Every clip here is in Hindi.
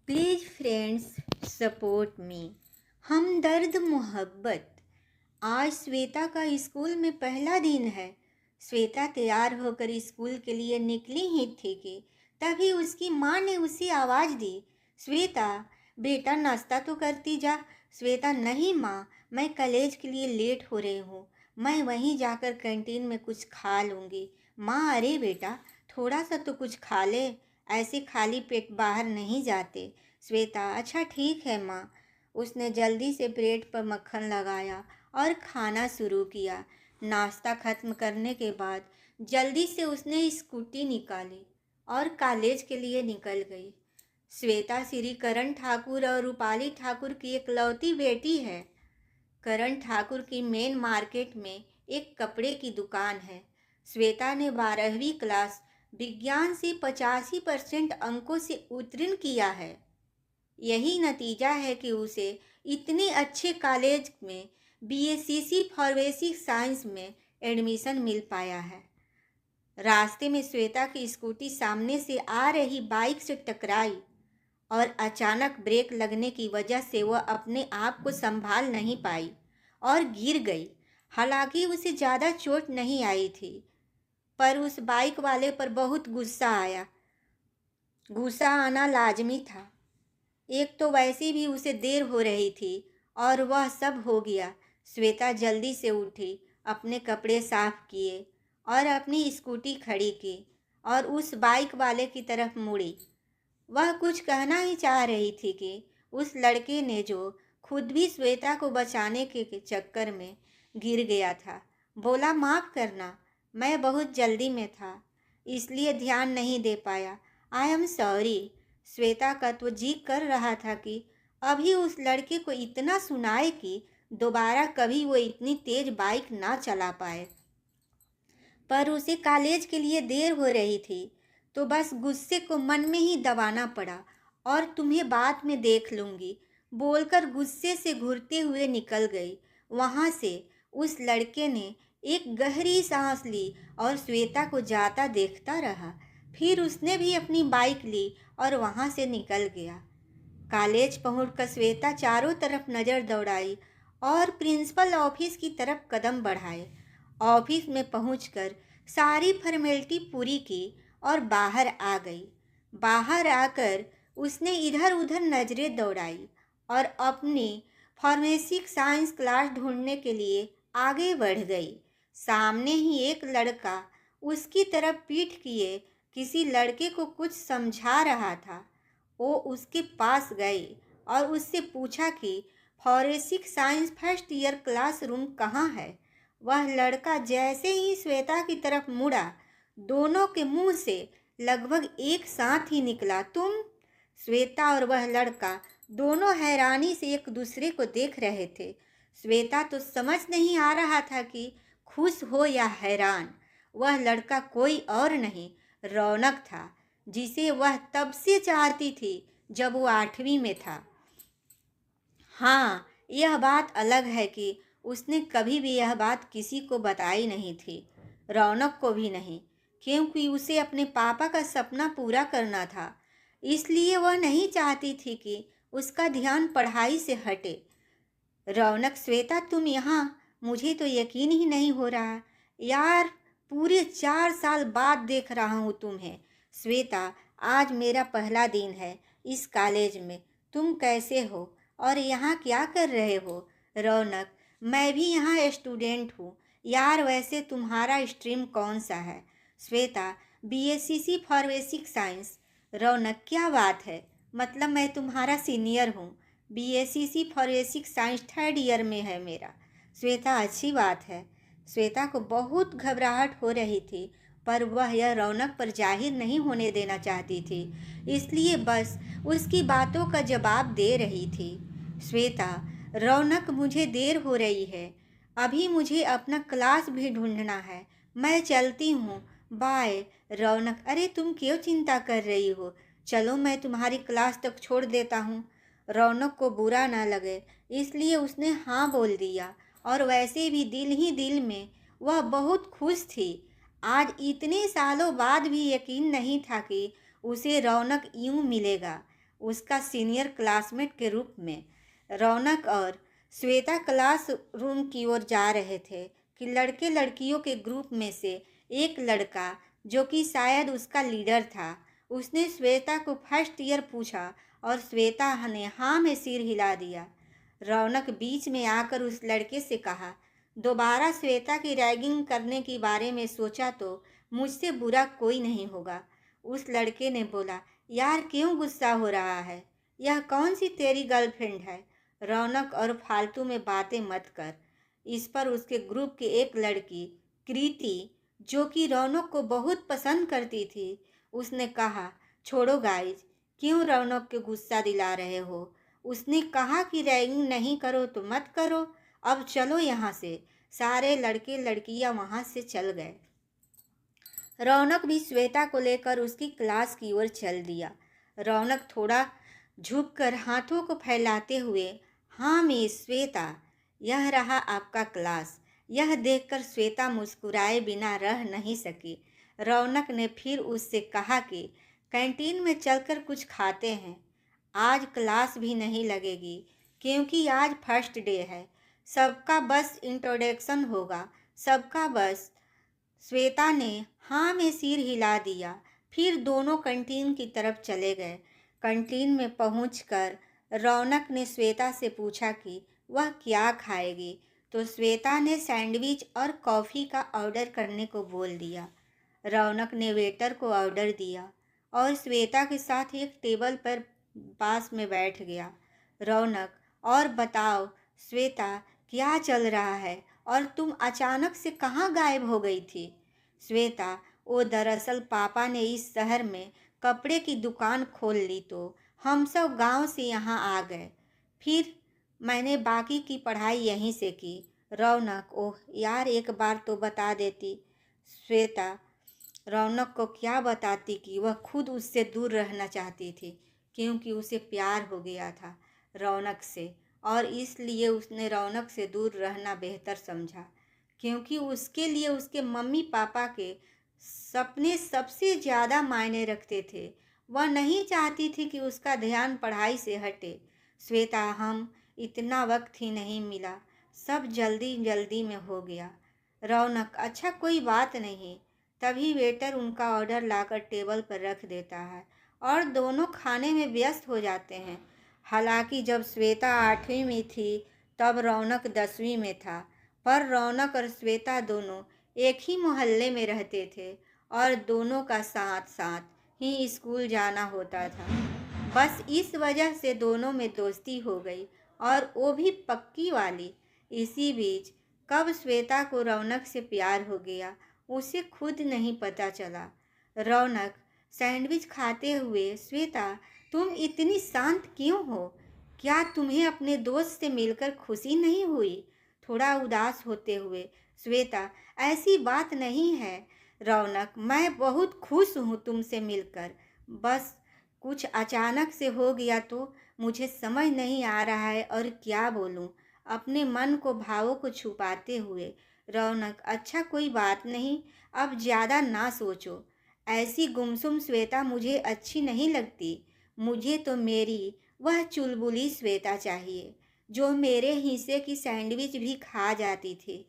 Please friends support me. हमदर्द मोहब्बत। आज श्वेता का स्कूल में पहला दिन है। श्वेता तैयार होकर स्कूल के लिए निकली ही थी कि तभी उसकी माँ ने उसे आवाज़ दी, श्वेता बेटा नाश्ता तो करती जा। श्वेता, नहीं माँ, मैं कॉलेज के लिए लेट हो रही हूँ, मैं वहीं जाकर कैंटीन में कुछ खा लूँगी। माँ, अरे बेटा थोड़ा सा तो कुछ खा ले, ऐसे खाली पेट बाहर नहीं जाते। श्वेता, अच्छा ठीक है माँ। उसने जल्दी से ब्रेड पर मक्खन लगाया और खाना शुरू किया। नाश्ता खत्म करने के बाद जल्दी से उसने स्कूटी निकाली और कॉलेज के लिए निकल गई। श्वेता श्री करण ठाकुर और रूपाली ठाकुर की इकलौती बेटी है। करण ठाकुर की मेन मार्केट में एक कपड़े की दुकान है। श्वेता ने 12वीं क्लास विज्ञान से 85% अंकों से उत्तीर्ण किया है। यही नतीजा है कि उसे इतने अच्छे कॉलेज में बीएससीसी फॉरेंसिक साइंस में एडमिशन मिल पाया है। रास्ते में श्वेता की स्कूटी सामने से आ रही बाइक से टकराई और अचानक ब्रेक लगने की वजह से वह अपने आप को संभाल नहीं पाई और गिर गई। हालांकि उसे ज़्यादा चोट नहीं आई थी, पर उस बाइक वाले पर बहुत गुस्सा आया। गुस्सा आना लाजमी था। एक तो वैसे भी उसे देर हो रही थी और वह सब हो गया। श्वेता जल्दी से उठी, अपने कपड़े साफ किए और अपनी स्कूटी खड़ी की और उस बाइक वाले की तरफ मुड़ी। वह कुछ कहना ही चाह रही थी कि उस लड़के ने, जो खुद भी श्वेता को बचाने के चक्कर में गिर गया था, बोला, माफ़ करना, मैं बहुत जल्दी में था इसलिए ध्यान नहीं दे पाया, आई एम सॉरी। श्वेता का तो जी कर रहा था कि अभी उस लड़के को इतना सुनाए कि दोबारा कभी वो इतनी तेज बाइक ना चला पाए, पर उसे कॉलेज के लिए देर हो रही थी तो बस गुस्से को मन में ही दबाना पड़ा और तुम्हें बाद में देख लूँगी बोलकर गुस्से से घुरते हुए निकल गई। वहाँ से उस लड़के ने एक गहरी सांस ली और श्वेता को जाता देखता रहा। फिर उसने भी अपनी बाइक ली और वहाँ से निकल गया। कॉलेज पहुंचकर श्वेता चारों तरफ नज़र दौड़ाई और प्रिंसिपल ऑफिस की तरफ कदम बढ़ाए। ऑफिस में पहुंचकर सारी फॉर्मेलिटी पूरी की और बाहर आ गई। बाहर आकर उसने इधर उधर नज़रें दौड़ाई और अपनी फार्मेसिक साइंस क्लास ढूंढने के लिए आगे बढ़ गई। सामने ही एक लड़का उसकी तरफ पीठ किए किसी लड़के को कुछ समझा रहा था। वो उसके पास गई और उससे पूछा कि forensic science first year classroom कहाँ है। वह लड़का जैसे ही श्वेता की तरफ मुड़ा, दोनों के मुंह से लगभग एक साथ ही निकला, तुम। श्वेता और वह लड़का दोनों हैरानी से एक दूसरे को देख रहे थे। श्वेता तो समझ नहीं आ रहा था कि खुश हो या हैरान। वह लड़का कोई और नहीं, रौनक था, जिसे वह तब से चाहती थी जब वो 8वीं में था। हाँ, यह बात अलग है कि उसने कभी भी यह बात किसी को बताई नहीं थी, रौनक को भी नहीं, क्योंकि उसे अपने पापा का सपना पूरा करना था। इसलिए वह नहीं चाहती थी कि उसका ध्यान पढ़ाई से हटे। रौनक, श्वेता तुम यहाँ, मुझे तो यकीन ही नहीं हो रहा यार, पूरे 4 साल बाद देख रहा हूँ तुम्हें। श्वेता, आज मेरा पहला दिन है इस कॉलेज में, तुम कैसे हो और यहाँ क्या कर रहे हो? रौनक, मैं भी यहाँ स्टूडेंट हूँ यार, वैसे तुम्हारा स्ट्रीम कौन सा है? Shweta, BSc forensic science. Raunak, क्या बात है, मतलब मैं तुम्हारा सीनियर हूँ, बीएससीसी फॉरेंसिक साइंस 3rd ईयर में है मेरा। श्वेता, अच्छी बात है। श्वेता को बहुत घबराहट हो रही थी, पर वह यह रौनक पर जाहिर नहीं होने देना चाहती थी, इसलिए बस उसकी बातों का जवाब दे रही थी। श्वेता, रौनक, मुझे देर हो रही है, अभी मुझे अपना क्लास भी ढूंढना है, मैं चलती हूँ, बाय। रौनक, अरे तुम क्यों चिंता कर रही हो, चलो मैं तुम्हारी क्लास तक छोड़ देता हूँ। रौनक को बुरा ना लगे इसलिए उसने हाँ बोल दिया और वैसे भी दिल ही दिल में वह बहुत खुश थी। आज इतने सालों बाद भी यकीन नहीं था कि उसे रौनक यूं मिलेगा। उसका सीनियर क्लासमेट के रूप में। रौनक और श्वेता क्लास रूम की ओर जा रहे थे कि लड़के लड़कियों के ग्रुप में से एक लड़का, जो कि शायद उसका लीडर था, उसने श्वेता को फर्स्ट ईयर पूछा और श्वेता ने हाँ में सिर हिला दिया। रौनक बीच में आकर उस लड़के से कहा, दोबारा श्वेता की रैगिंग करने के बारे में सोचा तो मुझसे बुरा कोई नहीं होगा। उस लड़के ने बोला, यार क्यों गुस्सा हो रहा है, यह कौन सी तेरी गर्लफ्रेंड है? रौनक, और फालतू में बातें मत कर। इस पर उसके ग्रुप की एक लड़की कृति, जो कि रौनक को बहुत पसंद करती थी, उसने कहा, छोड़ो गाइज, क्यों रौनक को गुस्सा दिला रहे हो? उसने कहा कि रैगिंग नहीं करो तो मत करो, अब चलो यहाँ से। सारे लड़के लड़कियाँ वहाँ से चल गए। रौनक भी श्वेता को लेकर उसकी क्लास की ओर चल दिया। रौनक थोड़ा झुककर हाथों को फैलाते हुए, हाँ मिस श्वेता, यह रहा आपका क्लास। यह देखकर श्वेता मुस्कुराए बिना रह नहीं सकी। रौनक ने फिर उससे कहा कि कैंटीन में चलकर कुछ खाते हैं, आज क्लास भी नहीं लगेगी क्योंकि आज फर्स्ट डे है। सबका बस इंट्रोडक्शन होगा, सबका बस। श्वेता ने हाँ में सिर हिला दिया। फिर दोनों कैंटीन की तरफ चले गए। कैंटीन में पहुंचकर रौनक ने श्वेता से पूछा कि वह क्या खाएगी, तो श्वेता ने सैंडविच और कॉफ़ी का ऑर्डर करने को बोल दिया। रौनक ने वेटर को ऑर्डर दिया और श्वेता के साथ एक टेबल पर पास में बैठ गया। रौनक, और बताओ श्वेता, क्या चल रहा है और तुम अचानक से कहाँ गायब हो गई थी? श्वेता, वो दरअसल पापा ने इस शहर में कपड़े की दुकान खोल ली तो हम सब गांव से यहाँ आ गए, फिर मैंने बाकी की पढ़ाई यहीं से की। रौनक, ओह यार, एक बार तो बता देती। श्वेता रौनक को क्या बताती कि वह खुद उससे दूर रहना चाहती थी क्योंकि उसे प्यार हो गया था रौनक से, और इसलिए उसने रौनक से दूर रहना बेहतर समझा क्योंकि उसके लिए उसके मम्मी पापा के सपने सबसे ज़्यादा मायने रखते थे। वह नहीं चाहती थी कि उसका ध्यान पढ़ाई से हटे। श्वेता, हम इतना वक्त ही नहीं मिला, सब जल्दी जल्दी में हो गया। रौनक, अच्छा कोई बात नहीं। तभी वेटर उनका ऑर्डर लाकर टेबल पर रख देता है और दोनों खाने में व्यस्त हो जाते हैं। हालांकि जब श्वेता 8वीं में थी तब रौनक 10वीं में था, पर रौनक और श्वेता दोनों एक ही मोहल्ले में रहते थे और दोनों का साथ साथ ही स्कूल जाना होता था। बस इस वजह से दोनों में दोस्ती हो गई, और वो भी पक्की वाली। इसी बीच कब श्वेता को रौनक से प्यार हो गया उसे खुद नहीं पता चला। रौनक सैंडविच खाते हुए, श्वेता तुम इतनी शांत क्यों हो? क्या तुम्हें अपने दोस्त से मिलकर खुशी नहीं हुई? थोड़ा उदास होते हुए, श्वेता, ऐसी बात नहीं है रौनक, मैं बहुत खुश हूँ तुमसे मिलकर। बस कुछ अचानक से हो गया तो मुझे समझ नहीं आ रहा है और क्या बोलूँ। अपने मन को भावों को छुपाते हुए रौनक, अच्छा कोई बात नहीं, अब ज़्यादा ना सोचो। ऐसी गुमसुम श्वेता मुझे अच्छी नहीं लगती। मुझे तो मेरी वह चुलबुली श्वेता चाहिए जो मेरे हिस्से की सैंडविच भी खा जाती थी।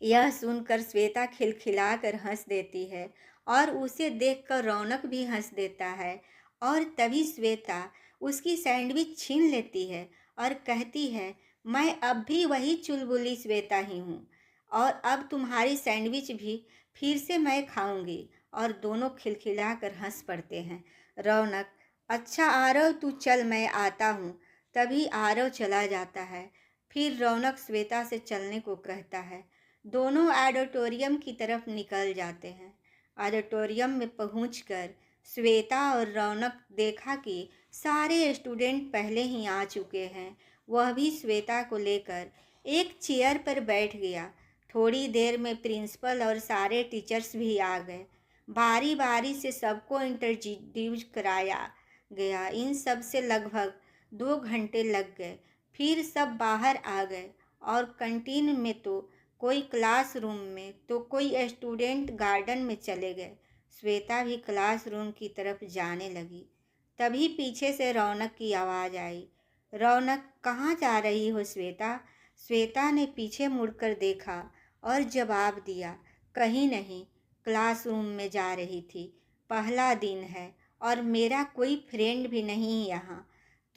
यह सुनकर श्वेता खिलखिलाकर हंस देती है और उसे देखकर रौनक भी हंस देता है, और तभी श्वेता उसकी सैंडविच छीन लेती है और कहती है, मैं अब भी वही चुलबुली श्वेता ही हूँ और अब तुम्हारी सैंडविच भी फिर से मैं खाऊंगी। और दोनों खिलखिलाकर हंस पड़ते हैं। रौनक, अच्छा आरव तू चल, मैं आता हूँ। तभी आरव चला जाता है। फिर रौनक श्वेता से चलने को कहता है। दोनों ऑडिटोरियम की तरफ निकल जाते हैं। ऑडिटोरियम में पहुंचकर श्वेता और रौनक देखा कि सारे स्टूडेंट पहले ही आ चुके हैं। वह भी श्वेता को लेकर एक चेयर पर बैठ गया। थोड़ी देर में प्रिंसिपल और सारे टीचर्स भी आ गए। बारी बारी से सबको इंट्रोड्यूस कराया गया। इन सब से लगभग 2 घंटे लग गए। फिर सब बाहर आ गए और कैंटीन में तो कोई क्लासरूम में तो कोई स्टूडेंट गार्डन में चले गए। श्वेता भी क्लासरूम की तरफ जाने लगी। तभी पीछे से रौनक की आवाज़ आई। रौनक, कहाँ जा रही हो श्वेता? श्वेता ने पीछे मुड़कर देखा और जवाब दिया, कहीं नहीं, क्लासरूम में जा रही थी। पहला दिन है और मेरा कोई फ्रेंड भी नहीं यहाँ,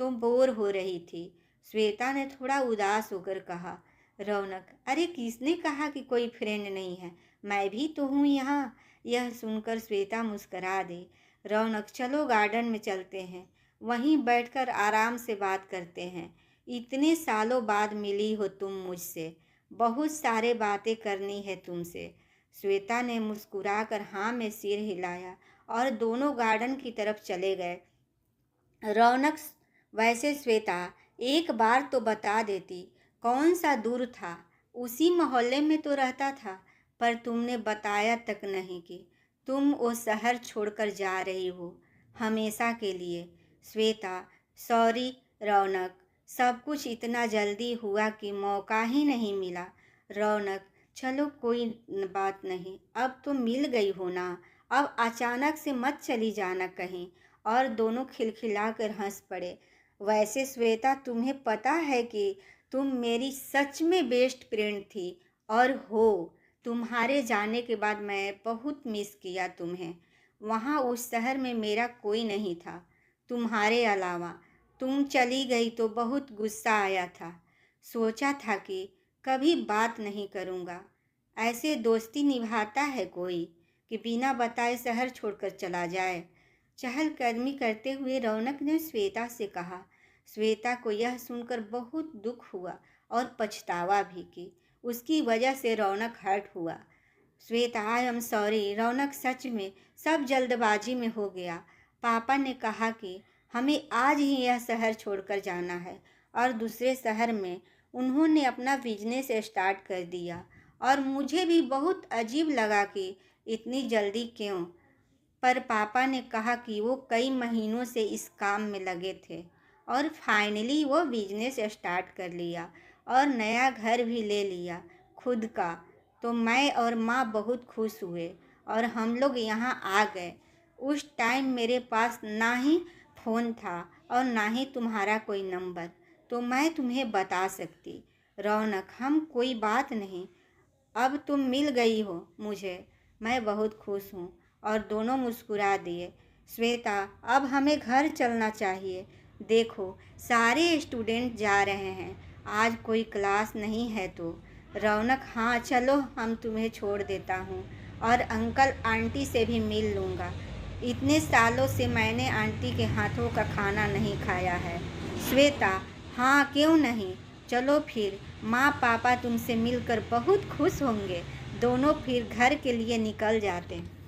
तो बोर हो रही थी। श्वेता ने थोड़ा उदास होकर कहा। रौनक, अरे किसने कहा कि कोई फ्रेंड नहीं है, मैं भी तो हूँ यहाँ। यह सुनकर श्वेता मुस्करा दी। रौनक, चलो गार्डन में चलते हैं, वहीं बैठकर आराम से बात करते हैं। इतने सालों बाद मिली हो तुम मुझसे, बहुत सारे बातें करनी है तुमसे। श्वेता ने मुस्कुराकर हाँ में सिर हिलाया और दोनों गार्डन की तरफ चले गए। रौनक, वैसे श्वेता, एक बार तो बता देती, कौन सा दूर था, उसी मोहल्ले में तो रहता था, पर तुमने बताया तक नहीं कि तुम वो शहर छोड़कर जा रही हो हमेशा के लिए। श्वेता, सॉरी रौनक, सब कुछ इतना जल्दी हुआ कि मौका ही नहीं मिला। रौनक, चलो कोई बात नहीं, अब तो मिल गई हो ना, अब अचानक से मत चली जाना कहीं। और दोनों खिलखिलाकर हंस पड़े। वैसे श्वेता, तुम्हें पता है कि तुम मेरी सच में बेस्ट फ्रेंड थी और हो। तुम्हारे जाने के बाद मैं बहुत मिस किया तुम्हें। वहाँ उस शहर में मेरा कोई नहीं था तुम्हारे अलावा। तुम चली गई तो बहुत गुस्सा आया था। सोचा था कि कभी बात नहीं करूँगा। ऐसे दोस्ती निभाता है कोई कि बिना बताए शहर छोड़कर चला जाए? चहलकदमी करते हुए रौनक ने श्वेता से कहा। श्वेता को यह सुनकर बहुत दुख हुआ और पछतावा भी कि उसकी वजह से रौनक हर्ट हुआ। श्वेता, आई एम सॉरी रौनक, सच में सब जल्दबाजी में हो गया। पापा ने कहा कि हमें आज ही यह शहर छोड़कर जाना है और दूसरे शहर में उन्होंने अपना बिजनेस स्टार्ट कर दिया और मुझे भी बहुत अजीब लगा कि इतनी जल्दी क्यों, पर पापा ने कहा कि वो कई महीनों से इस काम में लगे थे और फाइनली वो बिजनेस स्टार्ट कर लिया और नया घर भी ले लिया खुद का। तो मैं और माँ बहुत खुश हुए और हम लोग यहाँ आ गए। उस टाइम मेरे पास ना ही फ़ोन था और ना ही तुम्हारा कोई नंबर, तो मैं तुम्हें बता सकती। रौनक, हम कोई बात नहीं, अब तुम मिल गई हो मुझे, मैं बहुत खुश हूँ। और दोनों मुस्कुरा दिए। श्वेता, अब हमें घर चलना चाहिए। देखो सारे स्टूडेंट जा रहे हैं, आज कोई क्लास नहीं है तो। रौनक, हाँ चलो, हम तुम्हें छोड़ देता हूँ और अंकल आंटी से भी मिल लूँगा। इतने सालों से मैंने आंटी के हाथों का खाना नहीं खाया है। श्वेता, हाँ क्यों नहीं, चलो फिर, माँ पापा तुमसे मिलकर बहुत खुश होंगे। दोनों फिर घर के लिए निकल जाते हैं।